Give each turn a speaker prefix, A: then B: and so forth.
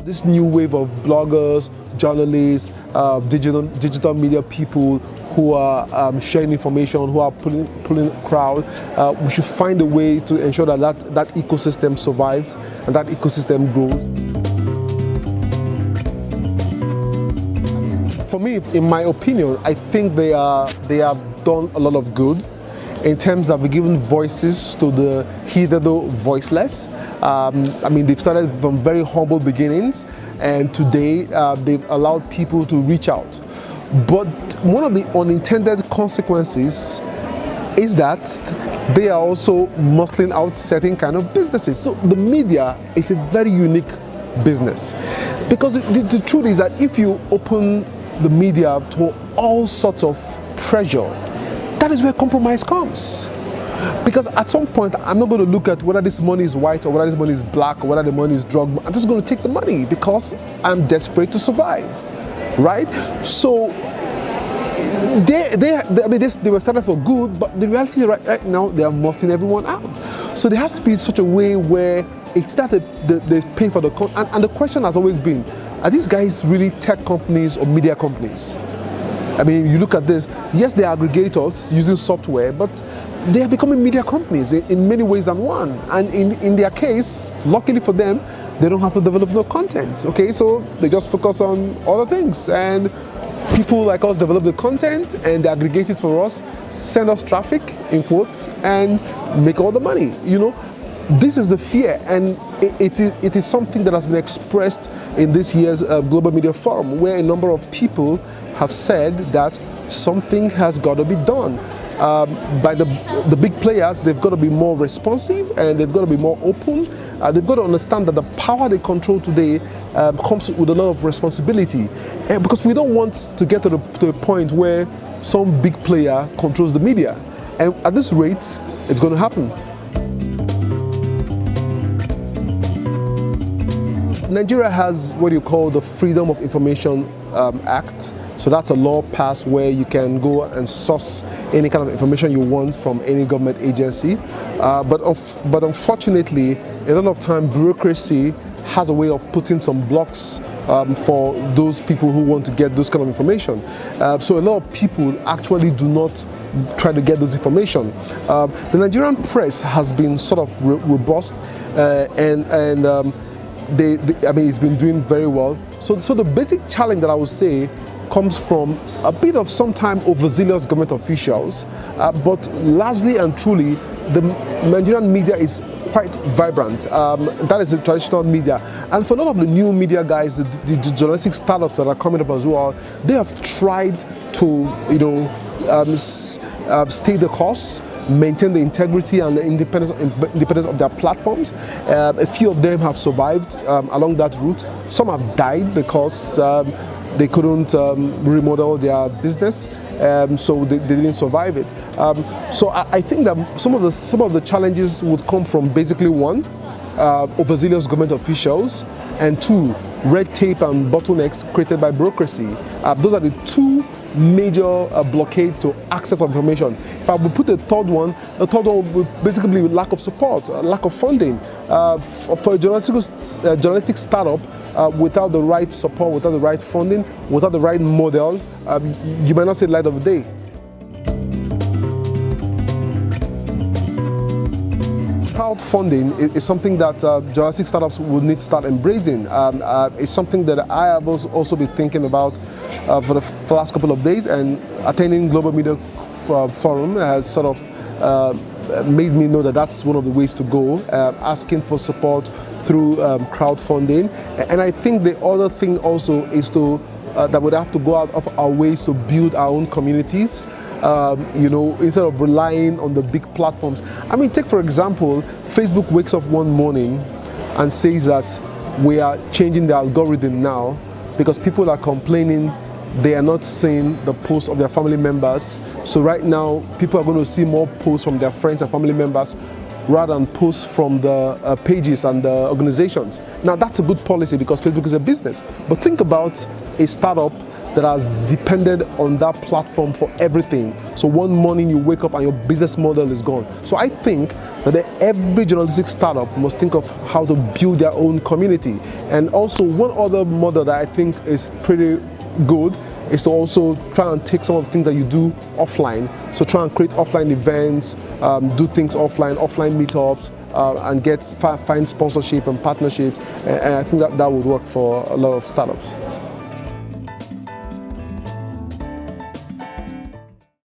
A: This new wave of bloggers, journalists, digital media people who are sharing information, who are pulling crowd, we should find a way to ensure that ecosystem survives and that ecosystem grows. For me, in my opinion, I think they have done a lot of good in terms of giving voices to the hitherto voiceless. They've started from very humble beginnings, and today they've allowed people to reach out. But one of the unintended consequences is that they are also muscling out certain kind of businesses. So the media is a very unique business, because the truth is that if you open the media to all sorts of pressure, that is where compromise comes. Because at some point, I'm not going to look at whether this money is white or whether this money is black or whether the money is drug. I'm just going to take the money because I'm desperate to survive, right? So they were started for good, but the reality right now, they are muscling everyone out. So there has to be such a way where it's that they pay for the and the question has always been, are these guys really tech companies or media companies? You look at this, yes, they're aggregators using software, but they are becoming media companies in many ways than one. And in their case, luckily for them, they don't have to develop no content, okay? So they just focus on other things. And people like us develop the content and they aggregate it for us, send us traffic, in quotes, and make all the money, This is the fear, and it is something that has been expressed in this year's Global Media Forum, where a number of people have said that something has got to be done. By the big players, they've got to be more responsive and they've got to be more open. They've got to understand that the power they control today comes with a lot of responsibility. And because we don't want to get to a point where some big player controls the media. And at this rate, it's going to happen. Nigeria has what you call the Freedom of Information Act. So that's a law passed where you can go and source any kind of information you want from any government agency. But unfortunately, a lot of time bureaucracy has a way of putting some blocks for those people who want to get those kind of information. So a lot of people actually do not try to get those information. The Nigerian press has been sort of robust it's been doing very well. So the basic challenge that I would say comes from a bit of sometimes overzealous government officials, but largely and truly, the Nigerian media is quite vibrant. That is the traditional media. And for a lot of the new media guys, the journalistic startups that are coming up as well, they have tried to, stay the course, maintain the integrity and the independence of their platforms. A few of them have survived along that route. Some have died because they couldn't remodel their business, so they didn't survive it. So I think that some of the challenges would come from basically one, overzealous government officials, and two, red tape and bottlenecks created by bureaucracy. Those are the two major blockades to access of information. If I would put the third one would basically be lack of support, lack of funding. For a journalistic startup, without the right support, without the right funding, without the right model, you might not see the light of the day. Crowdfunding is something that journalistic startups would need to start embracing. It's something that I have also been thinking about for the last couple of days, and attending Global Media Forum has sort of made me know that that's one of the ways to go, asking for support through crowdfunding. And I think the other thing also is that we'd have to go out of our ways to build our own communities. Instead of relying on the big platforms. Take for example, Facebook wakes up one morning and says that we are changing the algorithm now because people are complaining they are not seeing the posts of their family members. So right now, people are going to see more posts from their friends and family members rather than posts from the pages and the organizations. Now that's a good policy because Facebook is a business. But think about a startup that has depended on that platform for everything. So one morning you wake up and your business model is gone. So I think that every journalistic startup must think of how to build their own community. And also one other model that I think is pretty good is to also try and take some of the things that you do offline. So try and create offline events, do things offline meetups, and find sponsorship and partnerships. And I think that would work for a lot of startups.